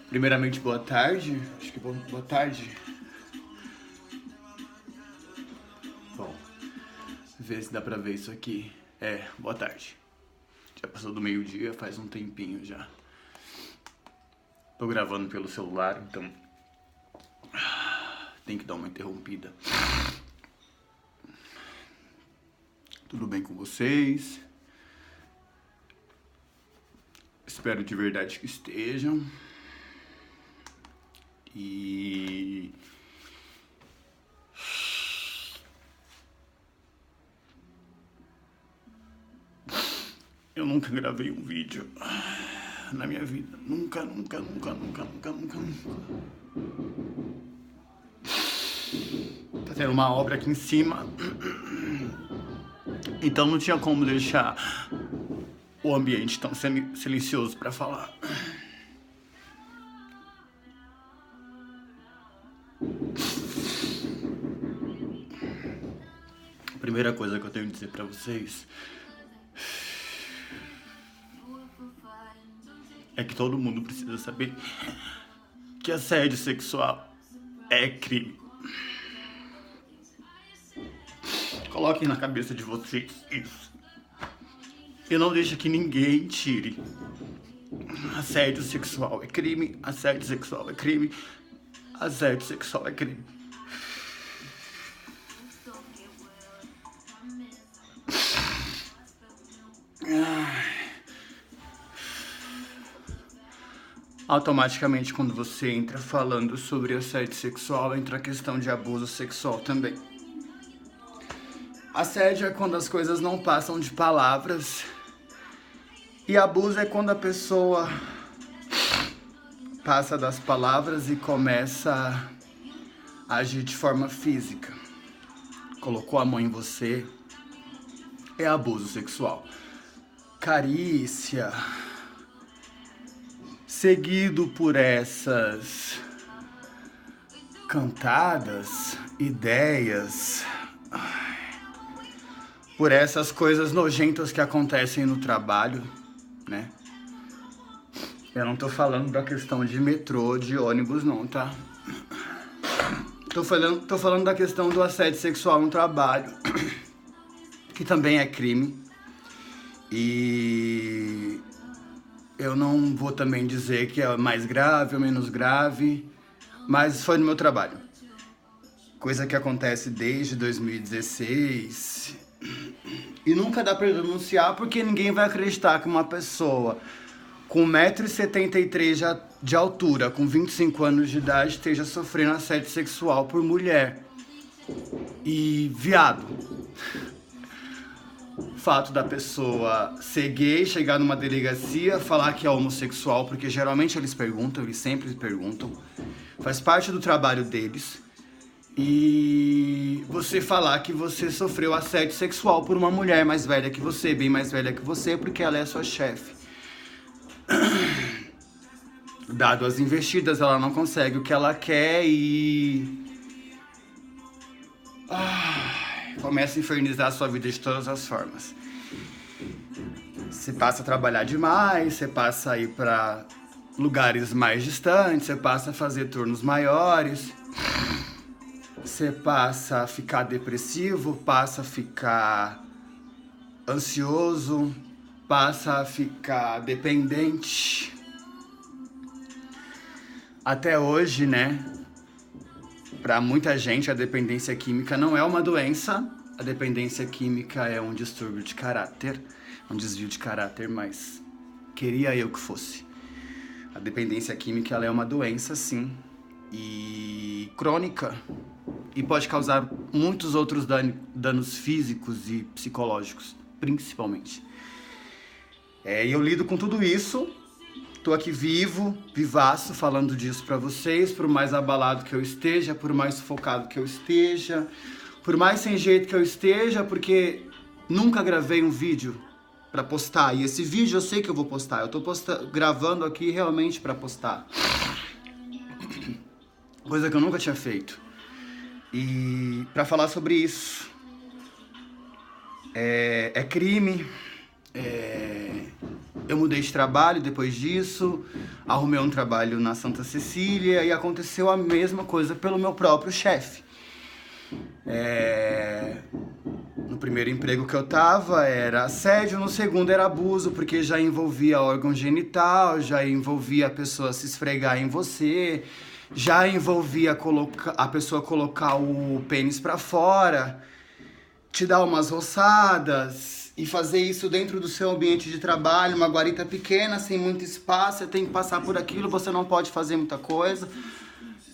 Primeiramente, boa tarde. Acho que boa tarde. Bom, ver se dá pra ver isso aqui. Boa tarde. Já passou do meio-dia, faz um tempinho já. Tô gravando pelo celular, então tem que dar uma interrompida. Tudo bem com vocês? Espero de verdade que estejam. E eu nunca gravei um vídeo na minha vida. Nunca. Tá tendo uma obra aqui em cima. Então não tinha como deixar o ambiente tão silencioso pra falar. A primeira coisa que eu tenho que dizer pra vocês é que todo mundo precisa saber que assédio sexual é crime. Coloquem na cabeça de vocês isso. E não deixe que ninguém tire. Assédio sexual é crime, assédio sexual é crime, assédio sexual é crime. Automaticamente, quando você entra falando sobre assédio sexual, entra a questão de abuso sexual também. Assédio é quando as coisas não passam de palavras. E abuso é quando a pessoa passa das palavras e começa a agir de forma física. Colocou a mão em você, é abuso sexual. Carícia, seguido por essas cantadas, ideias, por essas coisas nojentas que acontecem no trabalho, né? Eu não tô falando da questão de metrô, de ônibus não, tá? Tô falando da questão do assédio sexual no trabalho, que também é crime. E eu não vou também dizer que é mais grave ou menos grave, mas foi no meu trabalho. Coisa que acontece desde 2016. E nunca dá pra denunciar porque ninguém vai acreditar que uma pessoa com 1,73 m de altura, com 25 anos de idade, esteja sofrendo assédio sexual por mulher. E viado. O fato da pessoa ser gay, chegar numa delegacia, falar que é homossexual, porque geralmente eles sempre perguntam, faz parte do trabalho deles, e você falar que você sofreu assédio sexual por uma mulher mais velha que você, bem mais velha que você, porque ela é sua chefe. Dado as investidas, ela não consegue o que ela quer e começa a infernizar a sua vida de todas as formas. Você passa a trabalhar demais, você passa a ir para lugares mais distantes, você passa a fazer turnos maiores, você passa a ficar depressivo, passa a ficar ansioso, passa a ficar dependente. Até hoje, né? Para muita gente, a dependência química não é uma doença. A dependência química é um distúrbio de caráter, um desvio de caráter, mas queria eu que fosse. A dependência química ela é uma doença, sim, e crônica, e pode causar muitos outros danos físicos e psicológicos, principalmente. E eu lido com tudo isso. Tô aqui vivaço, falando disso pra vocês, por mais abalado que eu esteja, por mais sufocado que eu esteja, por mais sem jeito que eu esteja, porque nunca gravei um vídeo pra postar, e esse vídeo eu sei que eu vou postar, eu tô gravando aqui realmente pra postar. Coisa que eu nunca tinha feito. E pra falar sobre isso, é crime, Eu mudei de trabalho depois disso, arrumei um trabalho na Santa Cecília e aconteceu a mesma coisa pelo meu próprio chefe. No primeiro emprego que eu tava era assédio, no segundo era abuso, porque já envolvia órgão genital, já envolvia a pessoa se esfregar em você, já envolvia a pessoa colocar o pênis pra fora, te dar umas roçadas e fazer isso dentro do seu ambiente de trabalho, uma guarita pequena, sem muito espaço, você tem que passar por aquilo, você não pode fazer muita coisa.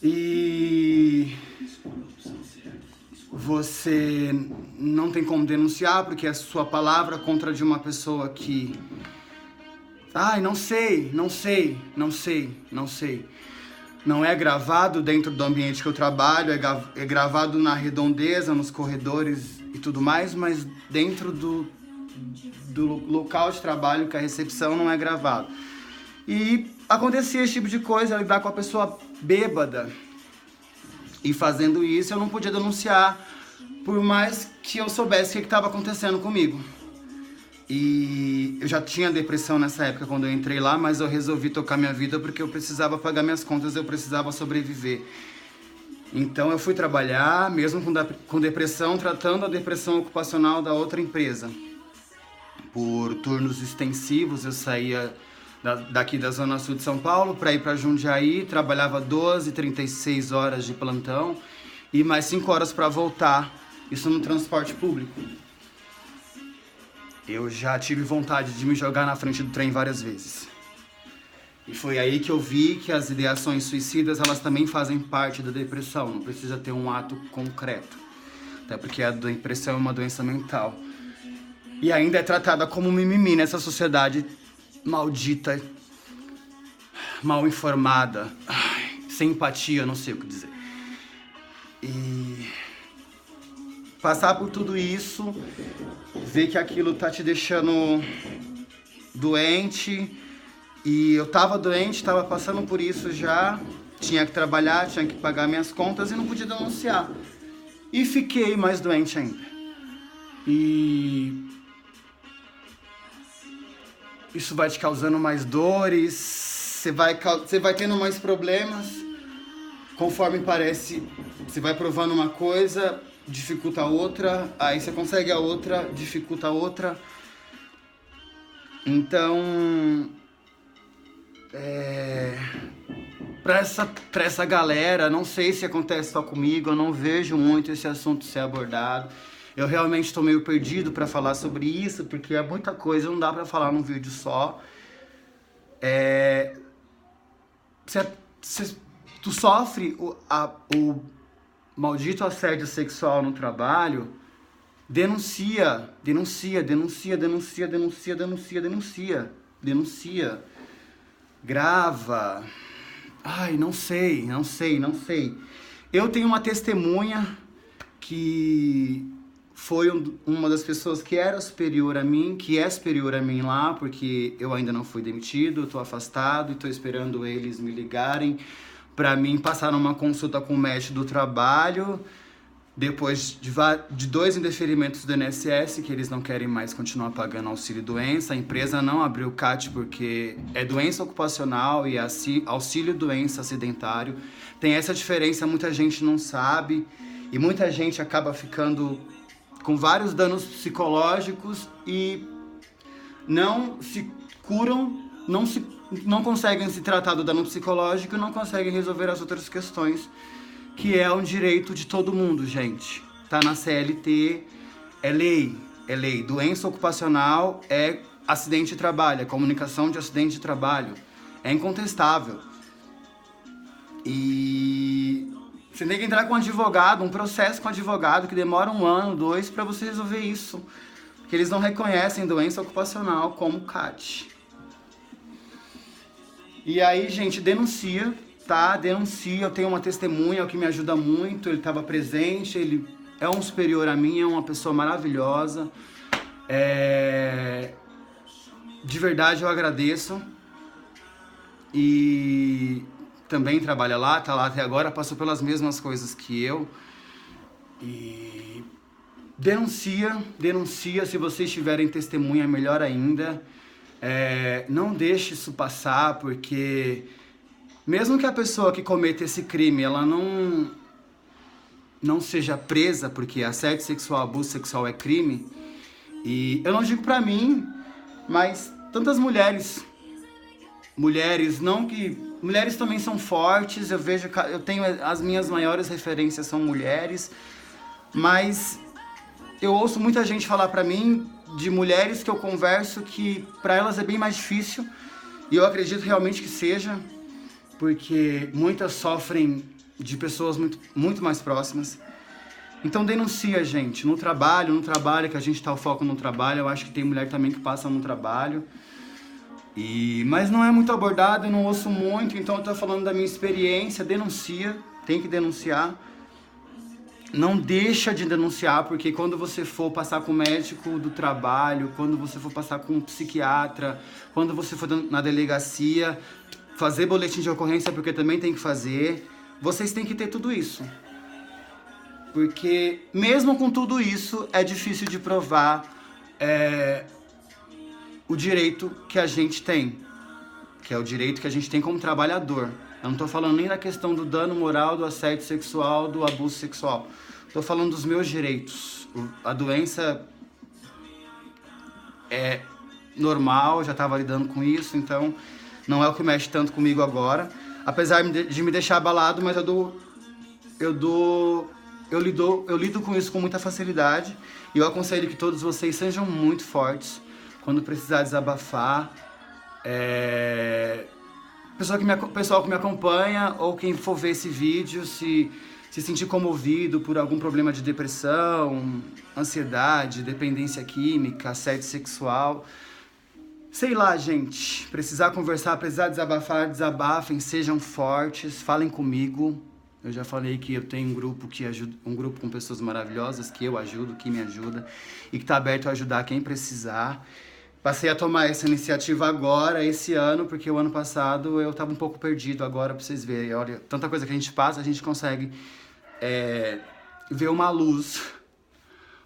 E você não tem como denunciar porque é a sua palavra contra de uma pessoa que... Ai, não sei. Não é gravado dentro do ambiente que eu trabalho, é gravado na redondeza, nos corredores e tudo mais, mas dentro do local de trabalho, que a recepção não é gravado. E acontecia esse tipo de coisa, lidar com a pessoa bêbada. E fazendo isso, eu não podia denunciar, por mais que eu soubesse o que estava acontecendo comigo. E eu já tinha depressão nessa época quando eu entrei lá, mas eu resolvi tocar minha vida porque eu precisava pagar minhas contas, eu precisava sobreviver. Então eu fui trabalhar, mesmo com depressão, tratando a depressão ocupacional da outra empresa. Por turnos extensivos, eu saía daqui da Zona Sul de São Paulo para ir para Jundiaí, trabalhava 12, 36 horas de plantão e mais 5 horas para voltar, isso no transporte público. Eu já tive vontade de me jogar na frente do trem várias vezes. E foi aí que eu vi que as ideações suicidas, elas também fazem parte da depressão, não precisa ter um ato concreto. Até porque a depressão é uma doença mental. E ainda é tratada como mimimi nessa sociedade maldita, mal informada, sem empatia, não sei o que dizer. E passar por tudo isso, ver que aquilo tá te deixando doente, e eu tava doente, tava passando por isso já, tinha que trabalhar, tinha que pagar minhas contas e não podia denunciar. E fiquei mais doente ainda. E isso vai te causando mais dores, você vai tendo mais problemas, conforme parece, você vai provando uma coisa, dificulta a outra, aí você consegue a outra, dificulta a outra. Então, pra essa galera, não sei se acontece só comigo, eu não vejo muito esse assunto ser abordado. Eu realmente estou meio perdido para falar sobre isso, porque é muita coisa, não dá para falar num vídeo só. Tu sofre o maldito assédio sexual no trabalho, denuncia. Grava. Ai, não sei. Eu tenho uma testemunha que foi uma das pessoas que era superior a mim, que é superior a mim lá, porque eu ainda não fui demitido, eu tô afastado e tô esperando eles me ligarem pra mim passar numa consulta com o médico do trabalho, depois de 2 indeferimentos do INSS, que eles não querem mais continuar pagando auxílio-doença. A empresa não abriu o CAT porque é doença ocupacional e auxílio-doença acidentário. Tem essa diferença, muita gente não sabe, e muita gente acaba ficando com vários danos psicológicos e não se curam, não conseguem se tratar do dano psicológico e não conseguem resolver as outras questões, que é um direito de todo mundo, gente. Tá na CLT, é lei. Doença ocupacional é acidente de trabalho, é comunicação de acidente de trabalho. É incontestável. E você tem que entrar com um advogado, um processo com um advogado que demora 1 ano, 2, para você resolver isso. Porque eles não reconhecem doença ocupacional como CAT. E aí, gente, denuncia, tá? Denuncia, eu tenho uma testemunha que me ajuda muito, ele estava presente, ele é um superior a mim, é uma pessoa maravilhosa. De verdade, eu agradeço. E também trabalha lá, tá lá até agora, passou pelas mesmas coisas que eu. E denuncia, se vocês tiverem testemunha, melhor ainda. Não deixe isso passar, porque mesmo que a pessoa que cometa esse crime, ela não seja presa, porque assédio sexual, abuso sexual é crime, e eu não digo pra mim, mas tantas mulheres também são fortes, eu tenho as minhas maiores referências são mulheres, mas eu ouço muita gente falar pra mim de mulheres que eu converso que pra elas é bem mais difícil, e eu acredito realmente que seja, porque muitas sofrem de pessoas muito, muito mais próximas. Então denuncia, gente, no trabalho, que a gente tá o foco no trabalho, eu acho que tem mulher também que passa no trabalho, mas não é muito abordado, eu não ouço muito, então eu tô falando da minha experiência. Denuncia, tem que denunciar. Não deixa de denunciar, porque quando você for passar com o médico do trabalho, quando você for passar com um psiquiatra, quando você for na delegacia, fazer boletim de ocorrência, porque também tem que fazer, vocês têm que ter tudo isso. Porque mesmo com tudo isso, é difícil de provar o direito que a gente tem, que é o direito que a gente tem como trabalhador. Eu não tô falando nem da questão do dano moral, do assédio sexual, do abuso sexual. Tô falando dos meus direitos. A doença é normal, já tava lidando com isso, então não é o que mexe tanto comigo agora. Apesar de me deixar abalado, mas eu lido com isso com muita facilidade. E eu aconselho que todos vocês sejam muito fortes quando precisar desabafar. Pessoal que me acompanha ou quem for ver esse vídeo, se sentir comovido por algum problema de depressão, ansiedade, dependência química, assédio sexual, sei lá, gente, precisar conversar, precisar desabafar, desabafem, sejam fortes, falem comigo. Eu já falei que eu tenho um grupo com pessoas maravilhosas que eu ajudo, que me ajuda e que está aberto a ajudar quem precisar. Passei a tomar essa iniciativa agora, esse ano, porque o ano passado eu estava um pouco perdido. Agora, pra vocês verem, olha, tanta coisa que a gente passa, a gente consegue ver uma luz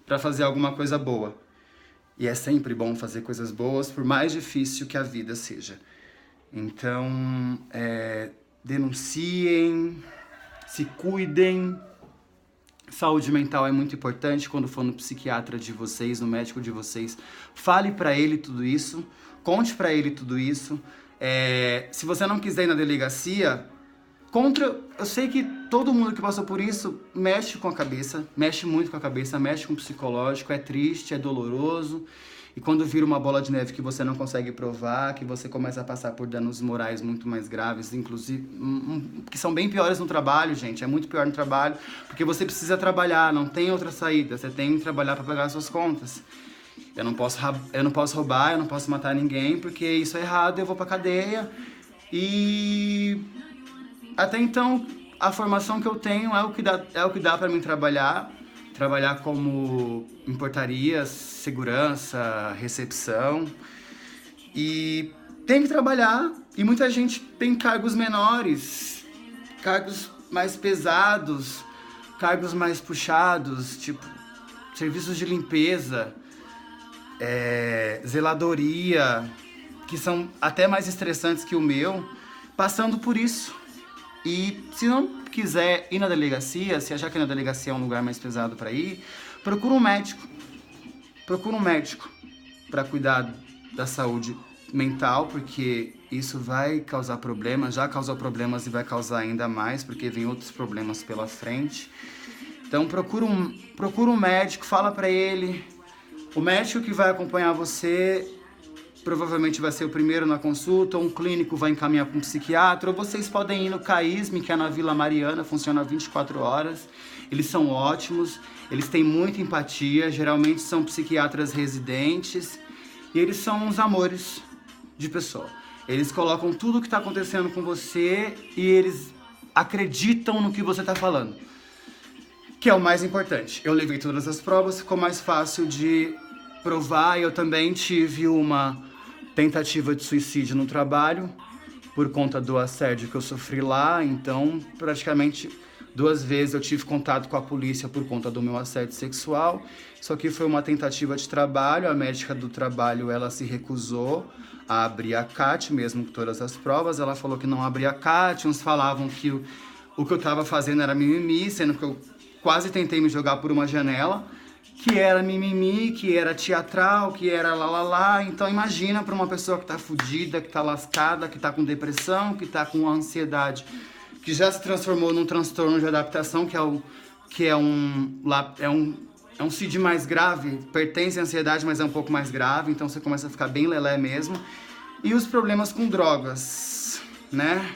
para fazer alguma coisa boa. E é sempre bom fazer coisas boas, por mais difícil que a vida seja. Então, denunciem, se cuidem. Saúde mental é muito importante. Quando for no psiquiatra de vocês, no médico de vocês, fale pra ele tudo isso, conte pra ele tudo isso. Se você não quiser ir na delegacia, eu sei que todo mundo que passou por isso mexe com a cabeça, mexe muito com a cabeça, mexe com o psicológico, é triste, é doloroso. E quando vira uma bola de neve que você não consegue provar, que você começa a passar por danos morais muito mais graves, inclusive, que são bem piores no trabalho, gente, é muito pior no trabalho, porque você precisa trabalhar, não tem outra saída, você tem que trabalhar para pagar as suas contas. Eu não posso roubar, eu não posso matar ninguém, porque isso é errado, eu vou pra cadeia. E até então, a formação que eu tenho é o que dá para mim trabalhar como em portarias, segurança, recepção. E tem que trabalhar, e muita gente tem cargos menores, cargos mais pesados, cargos mais puxados, tipo serviços de limpeza, zeladoria, que são até mais estressantes que o meu, passando por isso. E se não quiser ir na delegacia, se achar que na delegacia é um lugar mais pesado para ir, procura um médico. Procura um médico para cuidar da saúde mental, porque isso vai causar problemas, já causou problemas e vai causar ainda mais, porque vem outros problemas pela frente. Então procura um médico, fala para ele. O médico que vai acompanhar você provavelmente vai ser o primeiro na consulta, ou um clínico vai encaminhar para um psiquiatra, ou vocês podem ir no CAISM, que é na Vila Mariana, funciona 24 horas. Eles são ótimos, eles têm muita empatia, geralmente são psiquiatras residentes, e eles são uns amores de pessoa. Eles colocam tudo o que está acontecendo com você e eles acreditam no que você está falando, que é o mais importante. Eu levei todas as provas, ficou mais fácil de provar. Eu também tive uma tentativa de suicídio no trabalho por conta do assédio que eu sofri lá, então praticamente 2 vezes eu tive contato com a polícia por conta do meu assédio sexual. Isso aqui foi uma tentativa de trabalho. A médica do trabalho, ela se recusou a abrir a CAT, mesmo com todas as provas. Ela falou que não abria a CAT. Uns falavam que o que eu tava fazendo era mimimi, sendo que eu quase tentei me jogar por uma janela. Que era mimimi, que era teatral, que era lá. Então imagina pra uma pessoa que tá fudida, que tá lascada, que tá com depressão, que tá com ansiedade, que já se transformou num transtorno de adaptação, que é um CID mais grave, pertence à ansiedade, mas é um pouco mais grave, então você começa a ficar bem lelé mesmo. E os problemas com drogas, né?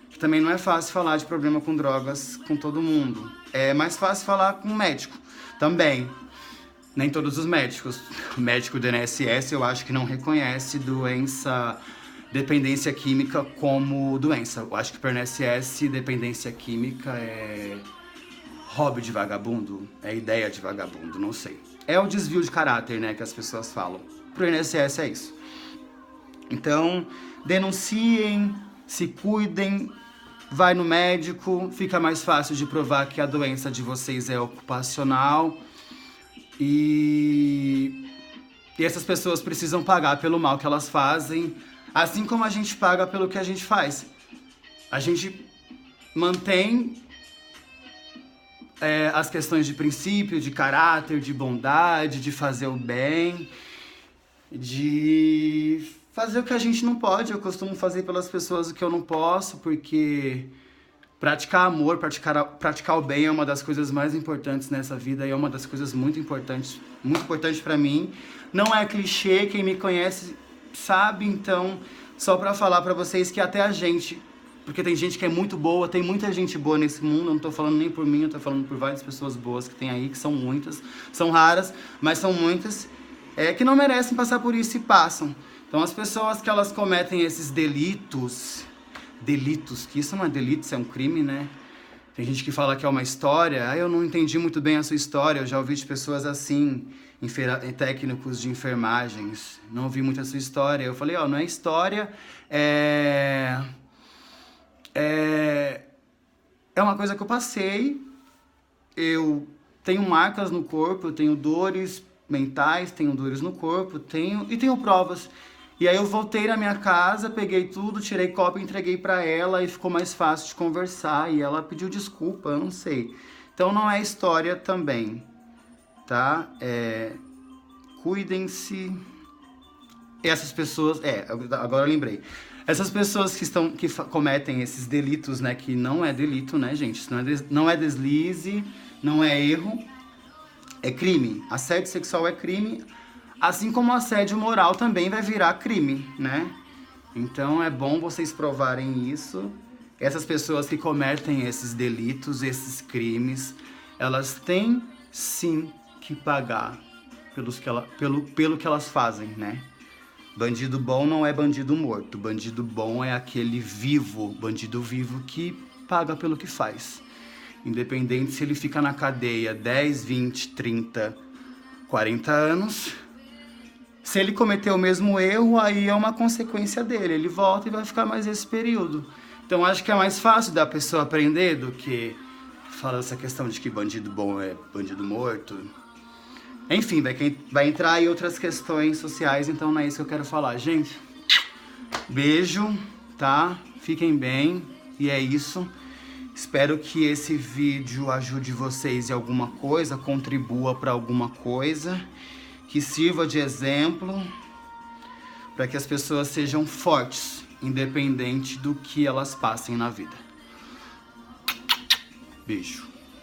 Que também não é fácil falar de problema com drogas com todo mundo. É mais fácil falar com um médico também. Nem todos os médicos. O médico do INSS eu acho que não reconhece dependência química como doença. Eu acho que para o INSS dependência química é hobby de vagabundo, é ideia de vagabundo, não sei. É o desvio de caráter, né, que as pessoas falam. Pro INSS é isso. Então, denunciem, se cuidem, vai no médico, fica mais fácil de provar que a doença de vocês é ocupacional. E essas pessoas precisam pagar pelo mal que elas fazem, assim como a gente paga pelo que a gente faz. A gente mantém as questões de princípio, de caráter, de bondade, de fazer o bem, de fazer o que a gente não pode. Eu costumo fazer pelas pessoas o que eu não posso, porque praticar amor, praticar o bem é uma das coisas mais importantes nessa vida e é uma das coisas muito importante pra mim. Não é clichê, quem me conhece sabe, então, só pra falar pra vocês que até a gente, porque tem gente que é muito boa, tem muita gente boa nesse mundo, eu não tô falando nem por mim, eu tô falando por várias pessoas boas que tem aí, que são muitas, são raras, mas são muitas, que não merecem passar por isso e passam. Então as pessoas que elas cometem esses delitos, que isso não é delito, isso é um crime, né? Tem gente que fala que é uma história, eu não entendi muito bem a sua história, eu já ouvi de pessoas assim, técnicos de enfermagens, não ouvi muito a sua história. Eu falei, não é história, é uma coisa que eu passei, eu tenho marcas no corpo, eu tenho dores mentais, tenho dores no corpo, tenho provas. E aí eu voltei na minha casa, peguei tudo, tirei cópia, entreguei pra ela e ficou mais fácil de conversar. E ela pediu desculpa, eu não sei. Então não é história também, tá? Cuidem-se. Essas pessoas... agora eu lembrei. Essas pessoas que cometem esses delitos, né? Que não é delito, né, gente? Isso não é deslize, não é erro. É crime. Assédio sexual é crime. Assim como o assédio moral também vai virar crime, né? Então é bom vocês provarem isso. Essas pessoas que cometem esses delitos, esses crimes, elas têm sim que pagar pelo que elas fazem, né? Bandido bom não é bandido morto. Bandido bom é aquele bandido vivo que paga pelo que faz. Independente se ele fica na cadeia 10, 20, 30, 40 anos... Se ele cometer o mesmo erro, aí é uma consequência dele. Ele volta e vai ficar mais esse período. Então acho que é mais fácil da pessoa aprender do que falar essa questão de que bandido bom é bandido morto. Enfim, vai entrar aí outras questões sociais, então não é isso que eu quero falar. Gente, beijo, tá? Fiquem bem e é isso. Espero que esse vídeo ajude vocês em alguma coisa, contribua para alguma coisa. Que sirva de exemplo para que as pessoas sejam fortes, independente do que elas passem na vida. Beijo.